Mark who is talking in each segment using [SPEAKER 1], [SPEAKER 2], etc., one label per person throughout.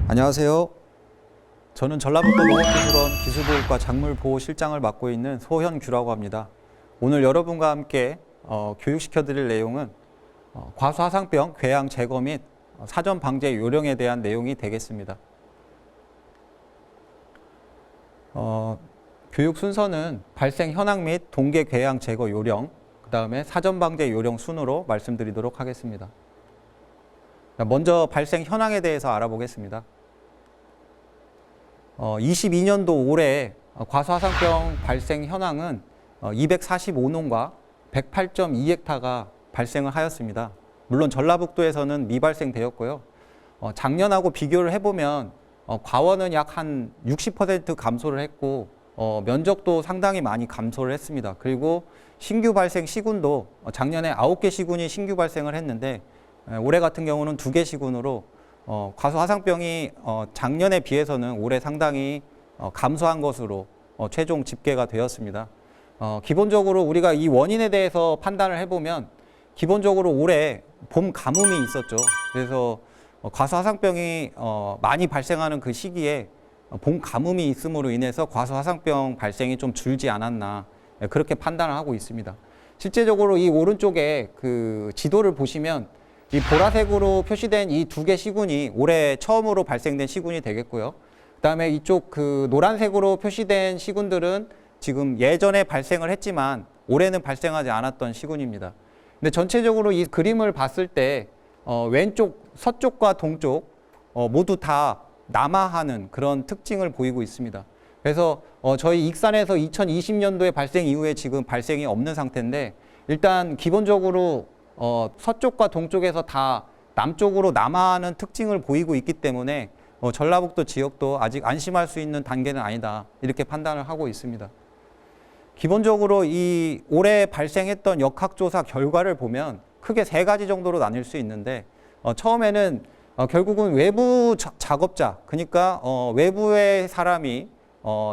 [SPEAKER 1] 안녕하세요. 저는 전라북도 농업기술원 기술보호과 작물보호실장을 맡고 있는 소현규라고 합니다. 오늘 여러분과 함께 교육시켜 드릴 내용은 과수화상병 궤양 제거 및 사전 방제 요령에 대한 내용이 되겠습니다. 교육 순서는 발생 현황 및 동계 궤양 제거 요령, 그 다음에 사전 방제 요령 순으로 말씀드리도록 하겠습니다. 먼저 발생 현황에 대해서 알아보겠습니다. 22년도 올해 과수화상병 발생 현황은 245농과 108.2헥타가 발생을 하였습니다. 물론 전라북도에서는 미발생되었고요. 작년하고 비교를 해보면 과원은 약 한 60% 감소를 했고 면적도 상당히 많이 감소를 했습니다. 그리고 신규 발생 시군도 작년에 9개 시군이 신규 발생을 했는데 올해 같은 경우는 2개 시군으로 과수화상병이 작년에 비해서는 올해 상당히 감소한 것으로 최종 집계가 되었습니다. 기본적으로 우리가 이 원인에 대해서 판단을 해보면 기본적으로 올해 봄 가뭄이 있었죠. 그래서 과수화상병이 많이 발생하는 그 시기에 봄 가뭄이 있음으로 인해서 과수화상병 발생이 좀 줄지 않았나 그렇게 판단을 하고 있습니다. 실제적으로 이 오른쪽에 그 지도를 보시면 이 보라색으로 표시된 이 2개 시군이 올해 처음으로 발생된 시군이 되겠고요. 그 다음에 이쪽 그 노란색으로 표시된 시군들은 지금 예전에 발생을 했지만 올해는 발생하지 않았던 시군입니다. 근데 전체적으로 이 그림을 봤을 때 왼쪽 서쪽과 동쪽 모두 다 남하하는 그런 특징을 보이고 있습니다. 그래서 저희 익산에서 2020년도에 발생 이후에 지금 발생이 없는 상태인데 일단 기본적으로 서쪽과 동쪽에서 다 남쪽으로 남하하는 특징을 보이고 있기 때문에 전라북도 지역도 아직 안심할 수 있는 단계는 아니다 이렇게 판단을 하고 있습니다. 기본적으로 이 올해 발생했던 역학조사 결과를 보면 크게 3가지 정도로 나뉠 수 있는데 처음에는 결국은 외부 작업자 그러니까 외부의 사람이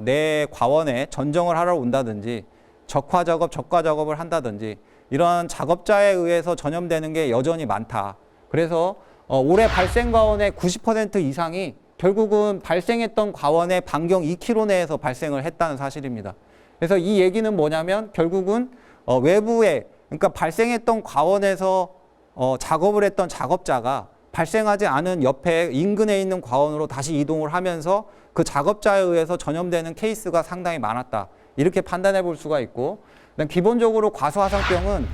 [SPEAKER 1] 내 과원에 전정을 하러 온다든지 적화 작업, 적과 작업을 한다든지 이러한 작업자에 의해서 전염되는 게 여전히 많다. 그래서 올해 발생 과원의 90% 이상이 결국은 발생했던 과원의 반경 2km 내에서 발생을 했다는 사실입니다. 그래서 이 얘기는 뭐냐면 결국은 외부에 그러니까 발생했던 과원에서 작업을 했던 작업자가 발생하지 않은 옆에 인근에 있는 과원으로 다시 이동을 하면서 그 작업자에 의해서 전염되는 케이스가 상당히 많았다. 이렇게 판단해 볼 수가 있고 기본적으로 과수화상병은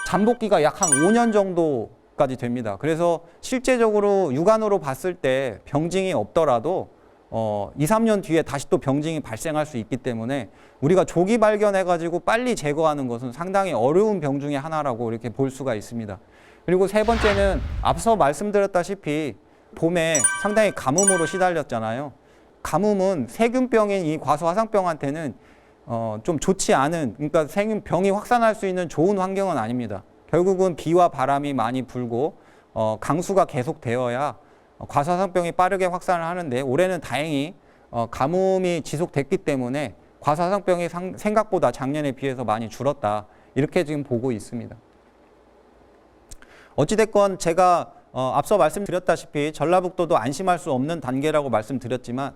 [SPEAKER 1] 잠복기가 약 한 5년 정도까지 됩니다. 그래서 실제적으로 육안으로 봤을 때 병증이 없더라도 2, 3년 뒤에 다시 또 병증이 발생할 수 있기 때문에 우리가 조기 발견해가지고 빨리 제거하는 것은 상당히 어려운 병 중에 하나라고 이렇게 볼 수가 있습니다. 그리고 3번째는 앞서 말씀드렸다시피 봄에 상당히 가뭄으로 시달렸잖아요. 가뭄은 세균병인 이 과수화상병한테는 좀 좋지 않은, 그러니까 세균병이 확산할 수 있는 좋은 환경은 아닙니다. 결국은 비와 바람이 많이 불고 강수가 계속 되어야 과수화상병이 빠르게 확산을 하는데 올해는 다행히 가뭄이 지속됐기 때문에 과수화상병이 생각보다 작년에 비해서 많이 줄었다. 이렇게 지금 보고 있습니다. 어찌됐건 제가 앞서 말씀드렸다시피 전라북도도 안심할 수 없는 단계라고 말씀드렸지만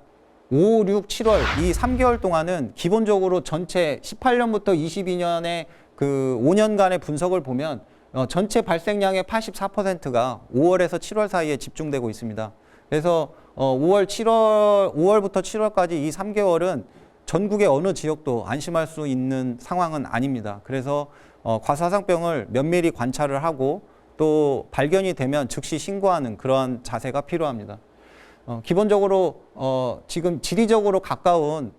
[SPEAKER 1] 5, 6, 7월 이 3개월 동안은 기본적으로 전체 18년부터 22년의 그 5년간의 분석을 보면 전체 발생량의 84%가 5월에서 7월 사이에 집중되고 있습니다. 그래서 5월부터 7월까지 이 3개월은 전국의 어느 지역도 안심할 수 있는 상황은 아닙니다. 그래서 과수화상병을 면밀히 관찰을 하고 또 발견이 되면 즉시 신고하는 그런 자세가 필요합니다. 기본적으로 지금 지리적으로 가까운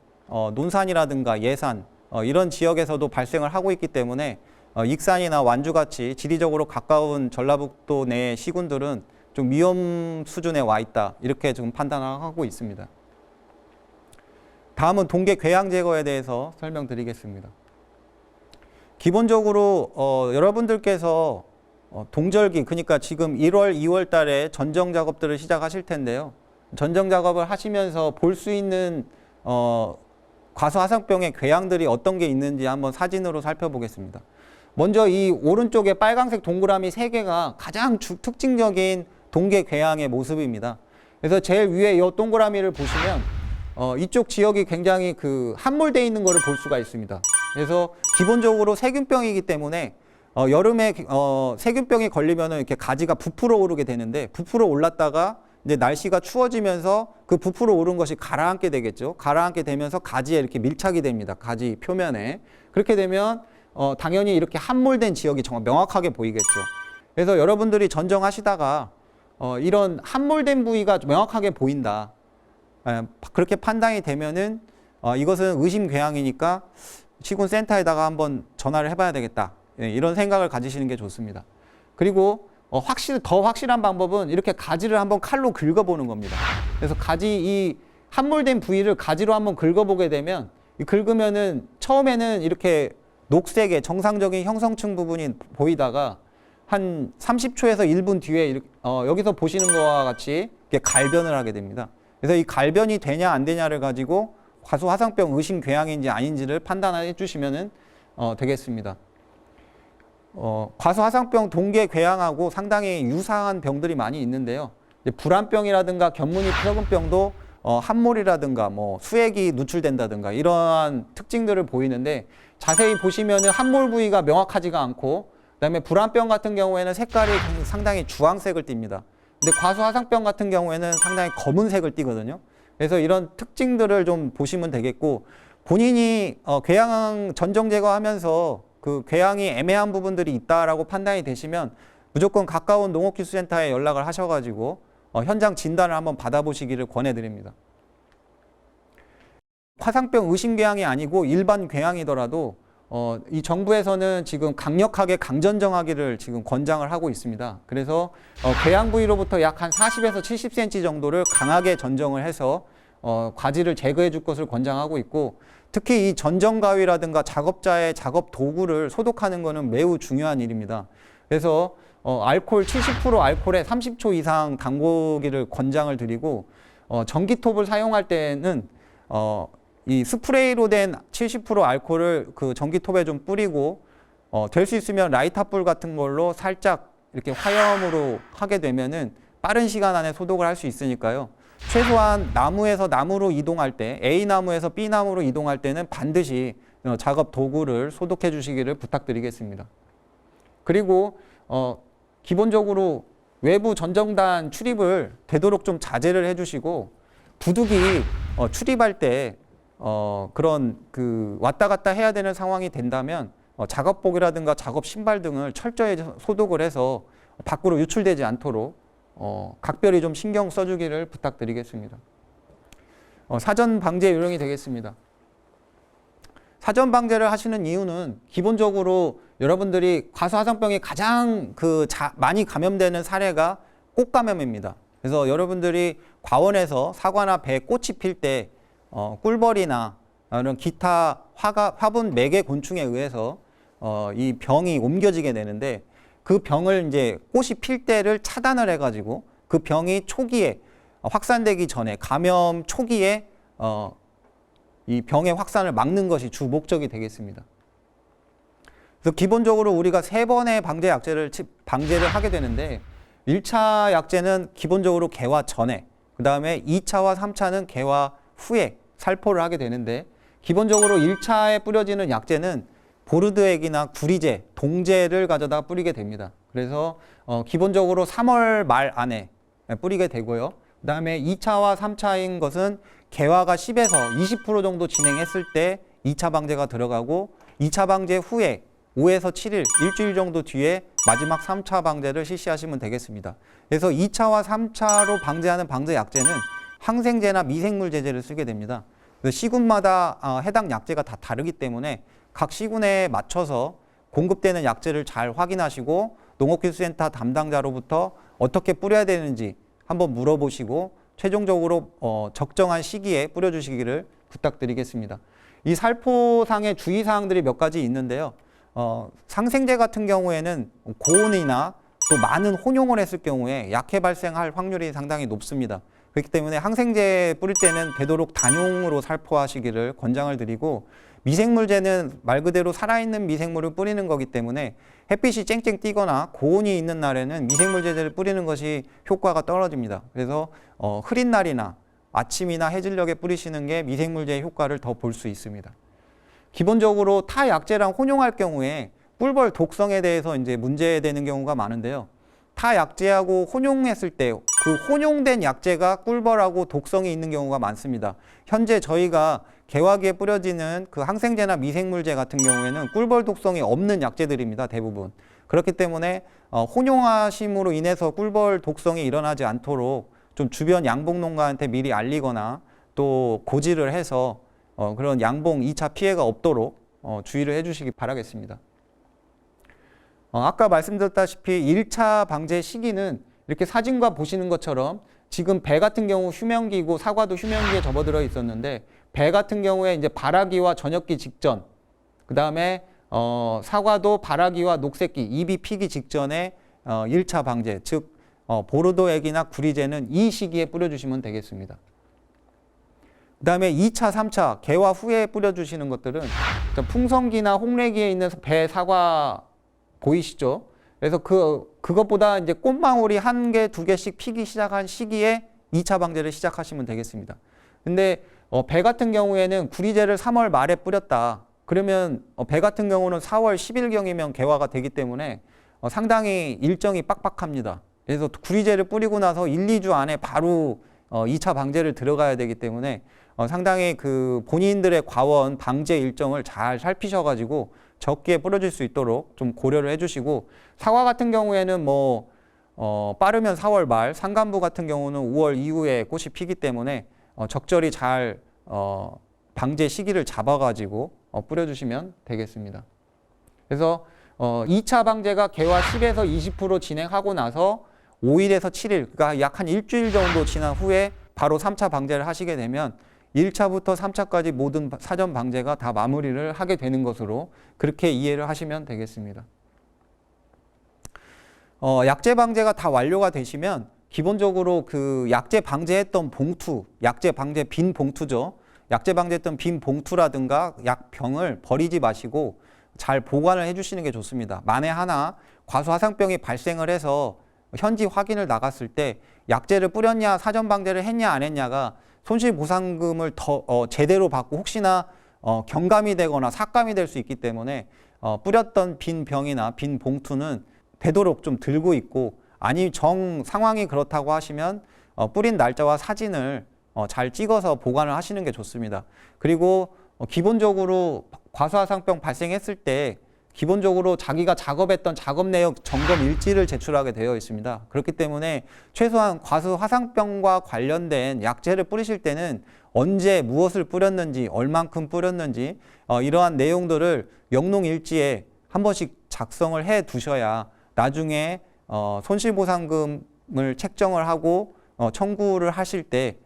[SPEAKER 1] 논산이라든가 예산 이런 지역에서도 발생을 하고 있기 때문에 익산이나 완주같이 지리적으로 가까운 전라북도 내 시군들은 좀 위험 수준에 와 있다 이렇게 지금 판단을 하고 있습니다. 다음은 동계 궤양 제거에 대해서 설명드리겠습니다. 기본적으로 여러분들께서 동절기 그러니까 지금 1월, 2월 달에 전정 작업들을 시작하실 텐데요. 전정 작업을 하시면서 볼 수 있는 과수화상병의 궤양들이 어떤 게 있는지 한번 사진으로 살펴보겠습니다. 먼저 이 오른쪽에 빨간색 동그라미 3개가 가장 특징적인 동계 궤양의 모습입니다. 그래서 제일 위에 이 동그라미를 보시면 이쪽 지역이 굉장히 그 함몰되어 있는 것을 볼 수가 있습니다. 그래서 기본적으로 세균병이기 때문에 여름에 세균병이 걸리면은 이렇게 가지가 부풀어 오르게 되는데, 부풀어 올랐다가 이제 날씨가 추워지면서 그 부풀어 오른 것이 가라앉게 되겠죠. 가라앉게 되면서 가지에 이렇게 밀착이 됩니다. 가지 표면에. 그렇게 되면 당연히 이렇게 함몰된 지역이 정말 명확하게 보이겠죠. 그래서 여러분들이 전정하시다가 이런 함몰된 부위가 명확하게 보인다, 그렇게 판단이 되면은 이것은 의심 궤양이니까 시군센터에다가 한번 전화를 해봐야 되겠다, 이런 생각을 가지시는 게 좋습니다. 그리고 더 확실한 방법은 이렇게 가지를 한번 칼로 긁어보는 겁니다. 그래서 이 함몰된 부위를 가지로 한번 긁어보게 되면, 긁으면은 처음에는 이렇게 녹색의 정상적인 형성층 부분이 보이다가 한 30초에서 1분 뒤에 여기서 보시는 것과 같이 이렇게 갈변을 하게 됩니다. 그래서 이 갈변이 되냐 안 되냐를 가지고 과수화상병 의심 궤양인지 아닌지를 판단해 주시면 되겠습니다. 과수화상병 동계 궤양하고 상당히 유사한 병들이 많이 있는데요. 불안병이라든가 견무늬 폐렴병도 함몰이라든가 수액이 누출된다든가 이러한 특징들을 보이는데, 자세히 보시면은 함몰 부위가 명확하지가 않고, 그다음에 불안병 같은 경우에는 색깔이 상당히 주황색을 띱니다. 근데 과수화상병 같은 경우에는 상당히 검은색을 띠거든요. 그래서 이런 특징들을 좀 보시면 되겠고, 본인이 궤양 전정 제거하면서 그 궤양이 애매한 부분들이 있다라고 판단이 되시면 무조건 가까운 농업기술센터에 연락을 하셔가지고 현장 진단을 한번 받아보시기를 권해드립니다. 화상병 의심 궤양이 아니고 일반 궤양이더라도 이 정부에서는 지금 강력하게 강전정하기를 지금 권장을 하고 있습니다. 그래서 궤양 부위로부터 약 한 40에서 70cm 정도를 강하게 전정을 해서 과지를 제거해 줄 것을 권장하고 있고, 특히 이 전정 가위라든가 작업자의 작업 도구를 소독하는 것은 매우 중요한 일입니다. 그래서 알코올 70% 알코올에 30초 이상 담그기를 권장을 드리고, 전기톱을 사용할 때는 이 스프레이로 된 70% 알코올을 그 전기톱에 좀 뿌리고, 될 수 있으면 라이터불 같은 걸로 살짝 이렇게 화염으로 하게 되면은 빠른 시간 안에 소독을 할 수 있으니까요. 최소한 나무에서 나무로 이동할 때, A 나무에서 B 나무로 이동할 때는 반드시 작업 도구를 소독해 주시기를 부탁드리겠습니다. 그리고 기본적으로 외부 전정단 출입을 되도록 좀 자제를 해주시고, 부득이 출입할 때 그런 왔다 갔다 해야 되는 상황이 된다면 작업복이라든가 작업 신발 등을 철저히 소독을 해서 밖으로 유출되지 않도록 각별히 좀 신경 써주기를 부탁드리겠습니다. 사전 방제 요령이 되겠습니다. 사전 방제를 하시는 이유는 기본적으로 여러분들이 과수화상병이 가장 많이 감염되는 사례가 꽃감염입니다. 그래서 여러분들이 과원에서 사과나 배에 꽃이 필 때 꿀벌이나 이런 기타 화분 매개 곤충에 의해서 이 병이 옮겨지게 되는데, 그 병을 이제 꽃이 필 때를 차단을 해가지고 그 병이 초기에 확산되기 전에, 감염 초기에 이 병의 확산을 막는 것이 주 목적이 되겠습니다. 그래서 기본적으로 우리가 3번의 방제를 하게 되는데, 1차 약제는 기본적으로 개화 전에, 그 다음에 2차와 3차는 개화 후에 살포를 하게 되는데, 기본적으로 1차에 뿌려지는 약제는 보르드액이나 구리제, 동제를 가져다 뿌리게 됩니다. 그래서 기본적으로 3월 말 안에 뿌리게 되고요. 그 다음에 2차와 3차인 것은 개화가 10에서 20% 정도 진행했을 때 2차 방제가 들어가고, 2차 방제 후에 5에서 7일, 일주일 정도 뒤에 마지막 3차 방제를 실시하시면 되겠습니다. 그래서 2차와 3차로 방제하는 방제 약제는 항생제나 미생물 제제를 쓰게 됩니다. 그래서 시군마다 해당 약제가 다 다르기 때문에 각 시군에 맞춰서 공급되는 약제를 잘 확인하시고, 농업기술센터 담당자로부터 어떻게 뿌려야 되는지 한번 물어보시고 최종적으로 적정한 시기에 뿌려주시기를 부탁드리겠습니다. 이 살포상의 주의사항들이 몇 가지 있는데요. 상생제 같은 경우에는 고온이나 또 많은 혼용을 했을 경우에 약해 발생할 확률이 상당히 높습니다. 그렇기 때문에 항생제 뿌릴 때는 되도록 단용으로 살포하시기를 권장을 드리고, 미생물제는 말 그대로 살아있는 미생물을 뿌리는 거기 때문에 햇빛이 쨍쨍 띄거나 고온이 있는 날에는 미생물제를 뿌리는 것이 효과가 떨어집니다. 그래서 흐린 날이나 아침이나 해질녘에 뿌리시는 게 미생물제의 효과를 더 볼 수 있습니다. 기본적으로 타 약제랑 혼용할 경우에 꿀벌 독성에 대해서 이제 문제되는 경우가 많은데요. 타 약제하고 혼용했을 때 그 혼용된 약제가 꿀벌하고 독성이 있는 경우가 많습니다. 현재 저희가 개화기에 뿌려지는 그 항생제나 미생물제 같은 경우에는 꿀벌 독성이 없는 약제들입니다. 대부분. 그렇기 때문에 혼용하심으로 인해서 꿀벌 독성이 일어나지 않도록 좀 주변 양봉농가한테 미리 알리거나 또 고지를 해서 그런 양봉 2차 피해가 없도록 주의를 해주시기 바라겠습니다. 아까 말씀드렸다시피 1차 방제 시기는 이렇게 사진과 보시는 것처럼 지금 배 같은 경우 휴면기고 사과도 휴면기에 접어들어 있었는데 배 같은 경우에 이제 발아기와 전역기 직전, 그 다음에 사과도 발아기와 녹색기, 잎이 피기 직전에 1차 방제, 즉 보르도액이나 구리제는 이 시기에 뿌려주시면 되겠습니다. 그 다음에 2차, 3차, 개화 후에 뿌려주시는 것들은 풍성기나 홍래기에 있는 배 사과 보이시죠? 그래서 그것보다 이제 꽃망울이 1개, 2개씩 피기 시작한 시기에 2차 방제를 시작하시면 되겠습니다. 근데 배 같은 경우에는 구리제를 3월 말에 뿌렸다. 그러면 배 같은 경우는 4월 10일경이면 개화가 되기 때문에 상당히 일정이 빡빡합니다. 그래서 구리제를 뿌리고 나서 1, 2주 안에 바로 2차 방제를 들어가야 되기 때문에 상당히 그 본인들의 과원 방제 일정을 잘 살피셔가지고 적게 뿌려질 수 있도록 좀 고려를 해주시고, 사과 같은 경우에는 빠르면 4월 말, 산간부 같은 경우는 5월 이후에 꽃이 피기 때문에 적절히 잘 방제 시기를 잡아가지고 뿌려주시면 되겠습니다. 그래서 2차 방제가 개화 10에서 20% 진행하고 나서 5일에서 7일, 그러니까 약 한 일주일 정도 지난 후에 바로 3차 방제를 하시게 되면 1차부터 3차까지 모든 사전 방제가 다 마무리를 하게 되는 것으로 그렇게 이해를 하시면 되겠습니다. 약제 방제가 다 완료가 되시면 기본적으로 그 약제 방제했던 봉투, 약제 방제 빈 봉투죠. 약제 방제했던 빈 봉투라든가 약병을 버리지 마시고 잘 보관을 해주시는 게 좋습니다. 만에 하나 과수화상병이 발생을 해서 현지 확인을 나갔을 때 약제를 뿌렸냐, 사전 방제를 했냐 안 했냐가 손실보상금을 더 제대로 받고 혹시나 경감이 되거나 삭감이 될 수 있기 때문에 뿌렸던 빈 병이나 빈 봉투는 되도록 좀 들고 있고, 아니 상황이 그렇다고 하시면 뿌린 날짜와 사진을 잘 찍어서 보관을 하시는 게 좋습니다. 그리고 기본적으로 과수화상병 발생했을 때 기본적으로 자기가 작업했던 작업 내역 점검 일지를 제출하게 되어 있습니다. 그렇기 때문에 최소한 과수화상병과 관련된 약제를 뿌리실 때는 언제 무엇을 뿌렸는지, 얼만큼 뿌렸는지 이러한 내용들을 영농 일지에 한 번씩 작성을 해 두셔야 나중에 손실보상금을 책정을 하고 청구를 하실 때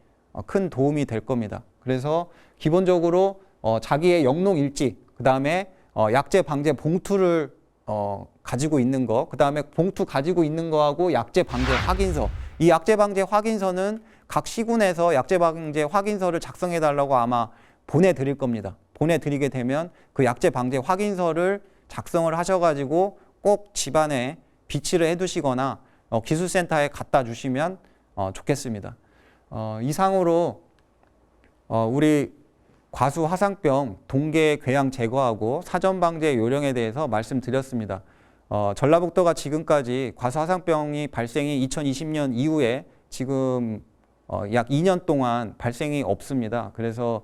[SPEAKER 1] 큰 도움이 될 겁니다. 그래서 기본적으로 자기의 영농 일지, 그 다음에 약제 방제 봉투를 가지고 있는 거, 그 다음에 봉투 가지고 있는 거하고 약제 방제 확인서, 이 약제 방제 확인서는 각 시군에서 약제 방제 확인서를 작성해 달라고 아마 보내드릴 겁니다. 보내드리게 되면 그 약제 방제 확인서를 작성을 하셔가지고 꼭 집안에 비치를 해두시거나 기술센터에 갖다 주시면 좋겠습니다. 이상으로 우리 과수화상병 동계 궤양 제거하고 사전 방제 요령에 대해서 말씀드렸습니다. 전라북도가 지금까지 과수화상병이 발생이 2020년 이후에 지금 약 2년 동안 발생이 없습니다. 그래서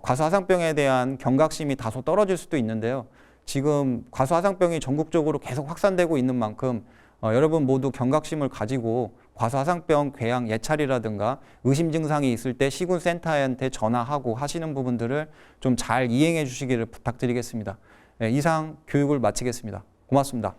[SPEAKER 1] 과수화상병에 대한 경각심이 다소 떨어질 수도 있는데요. 지금 과수화상병이 전국적으로 계속 확산되고 있는 만큼 여러분 모두 경각심을 가지고 과수화상병 궤양 예찰이라든가 의심 증상이 있을 때 시군센터한테 전화하고 하시는 부분들을 좀 잘 이행해 주시기를 부탁드리겠습니다. 이상 교육을 마치겠습니다. 고맙습니다.